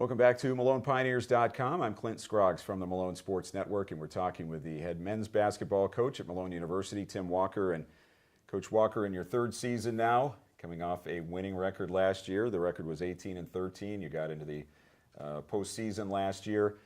Welcome back to MalonePioneers.com. I'm Clint Scroggs from the Malone Sports Network, and we're talking with the head men's basketball coach at Malone University, Tim Walker. And Coach Walker, in your third season now, coming off a winning record last year. The record was 18-13. You got into the postseason last year.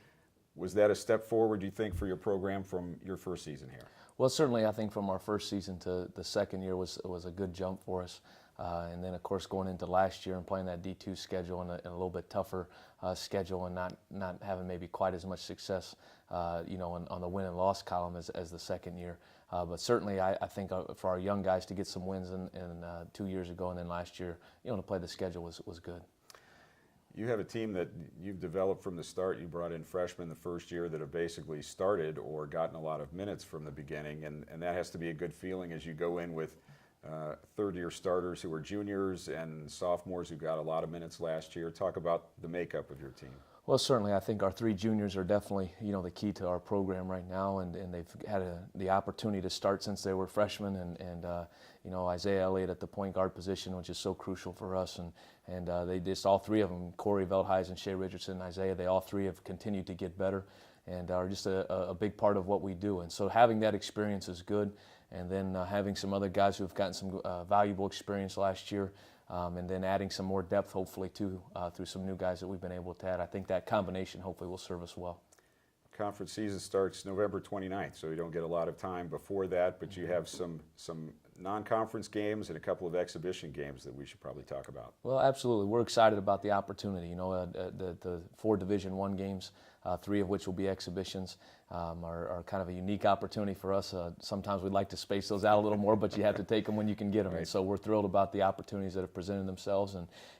Was that a step forward, do you think, for your program from your first season here? Well, certainly I think from our first season to the second year was a good jump for us. And then, of course, going into last year and playing that D2 schedule and a little bit tougher schedule and not having maybe quite as much success, on the win and loss column as the second year. But certainly I think for our young guys to get some wins in 2 years ago and then last year, to play the schedule was good. You have a team that you've developed from the start. You brought in freshmen the first year that have basically started or gotten a lot of minutes from the beginning, and that has to be a good feeling as you go in with third-year starters who are juniors and sophomores who got a lot of minutes last year. Talk about the makeup of your team. Well, certainly I think our three juniors are definitely, the key to our program right now, and they've had the opportunity to start since they were freshmen, and Isaiah Elliott at the point guard position, which is so crucial for us, and they just, all three of them, Corey Veldhuis, Shea Richardson, and Isaiah, they all three have continued to get better and are just a big part of what we do. And so having that experience is good, and then having some other guys who have gotten some valuable experience last year, and then adding some more depth, hopefully, too, through some new guys that we've been able to add. I think that combination hopefully will serve us well. Conference season starts November 29th, so you don't get a lot of time before that, but you have some non-conference games and a couple of exhibition games that we should probably talk about. Well, absolutely. We're excited about the opportunity. The 4 Division I games, 3 of which will be exhibitions, are kind of a unique opportunity for us. Sometimes we'd like to space those out a little more, but you have to take them when you can get them. Right. And so we're thrilled about the opportunities that have presented themselves,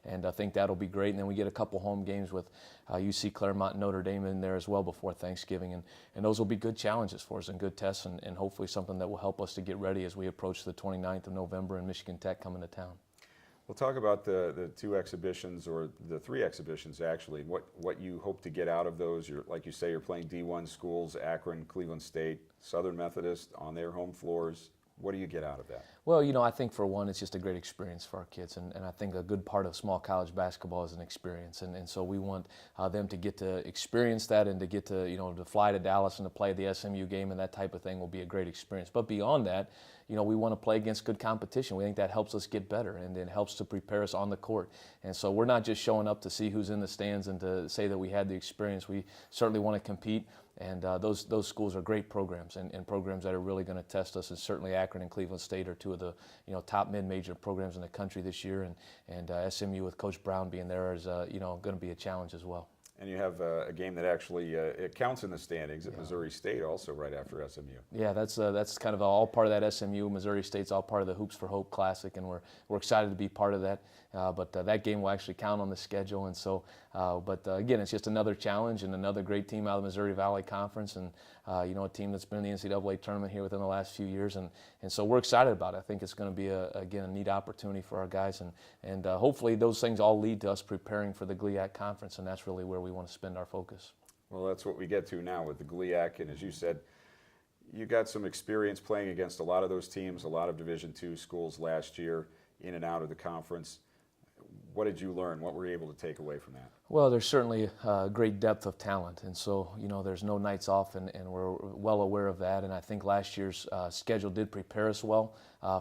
and I think that'll be great. And then we get a couple home games with UC Claremont and Notre Dame in there as well before Thanksgiving, and those will be good challenges for us and good tests, and hopefully something that will help us to get ready as we approach the 29th of November and Michigan Tech coming to town. We'll talk about the 2 exhibitions, or the 3 exhibitions actually, what you hope to get out of those. Like you say, you're playing D1 schools, Akron, Cleveland State, Southern Methodist on their home floors. What do you get out of that? Well, I think for one, it's just a great experience for our kids, and I think a good part of small college basketball is an experience, and so we want them to get to experience that, and to get to, to fly to Dallas and to play the SMU game and that type of thing will be a great experience. But beyond that, we want to play against good competition. We think that helps us get better, and it helps to prepare us on the court. And so we're not just showing up to see who's in the stands and to say that we had the experience. We certainly want to compete, and those schools are great programs, and programs that are really going to test us. And certainly Akron and Cleveland State are 2 of the top mid-major programs in the country this year, and SMU with Coach Brown being there is going to be a challenge as well. And you have a game that actually it counts in the standings at Missouri State, also right after SMU. Yeah, that's kind of all part of that SMU. Missouri State's all part of the Hoops for Hope Classic, and we're excited to be part of that. But that game will actually count on the schedule, and so. But again, it's just another challenge and another great team out of the Missouri Valley Conference, and a team that's been in the NCAA tournament here within the last few years, and so we're excited about it. I think it's going to be again a neat opportunity for our guys, and hopefully those things all lead to us preparing for the GLIAC conference, and that's really where we want to spend our focus. Well, that's what we get to now with the GLIAC, and as you said, you got some experience playing against a lot of those teams, a lot of Division II schools last year, in and out of the conference. What did you learn? What were you able to take away from that? Well, there's certainly a great depth of talent, and so there's no nights off, and we're well aware of that. And I think last year's schedule did prepare us well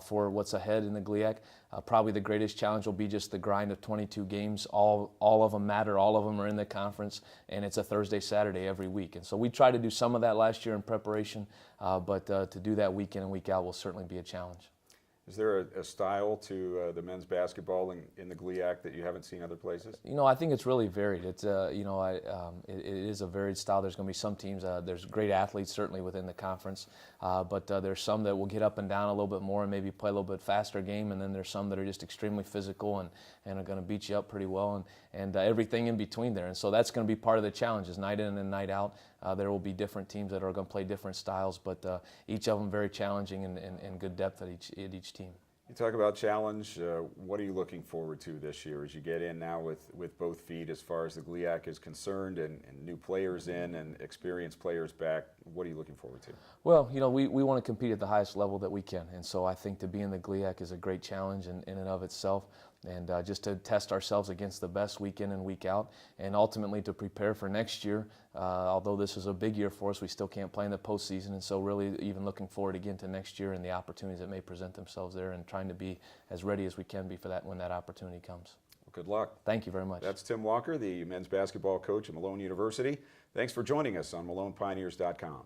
for what's ahead in the GLIAC. Probably the greatest challenge will be just the grind of 22 games. All of them matter. All of them are in the conference, and it's a Thursday, Saturday every week. And so we tried to do some of that last year in preparation, but to do that week in and week out will certainly be a challenge. Is there a style to the men's basketball in the GLIAC that you haven't seen other places? I think it's really varied. It's it is a varied style. There's going to be some teams. There's great athletes certainly within the conference, but there's some that will get up and down a little bit more and maybe play a little bit faster game, and then there's some that are just extremely physical and are going to beat you up pretty well, and everything in between there. And so that's going to be part of the challenge. Is night in and night out. There will be different teams that are going to play different styles, but each of them very challenging and good depth at each team. You talk about challenge. What are you looking forward to this year as you get in now with both feet as far as the GLIAC is concerned, and new players in and experienced players back? What are you looking forward to? Well, we want to compete at the highest level that we can, and so I think to be in the GLIAC is a great challenge in and of itself, and just to test ourselves against the best week in and week out, and ultimately to prepare for next year. Although this is a big year for us, we still can't play in the postseason, and so really even looking forward again to next year and the opportunities that may present themselves there, and trying to be as ready as we can be for that when that opportunity comes. Well, good luck. Thank you very much. That's Tim Walker, the men's basketball coach at Malone University. Thanks for joining us on MalonePioneers.com.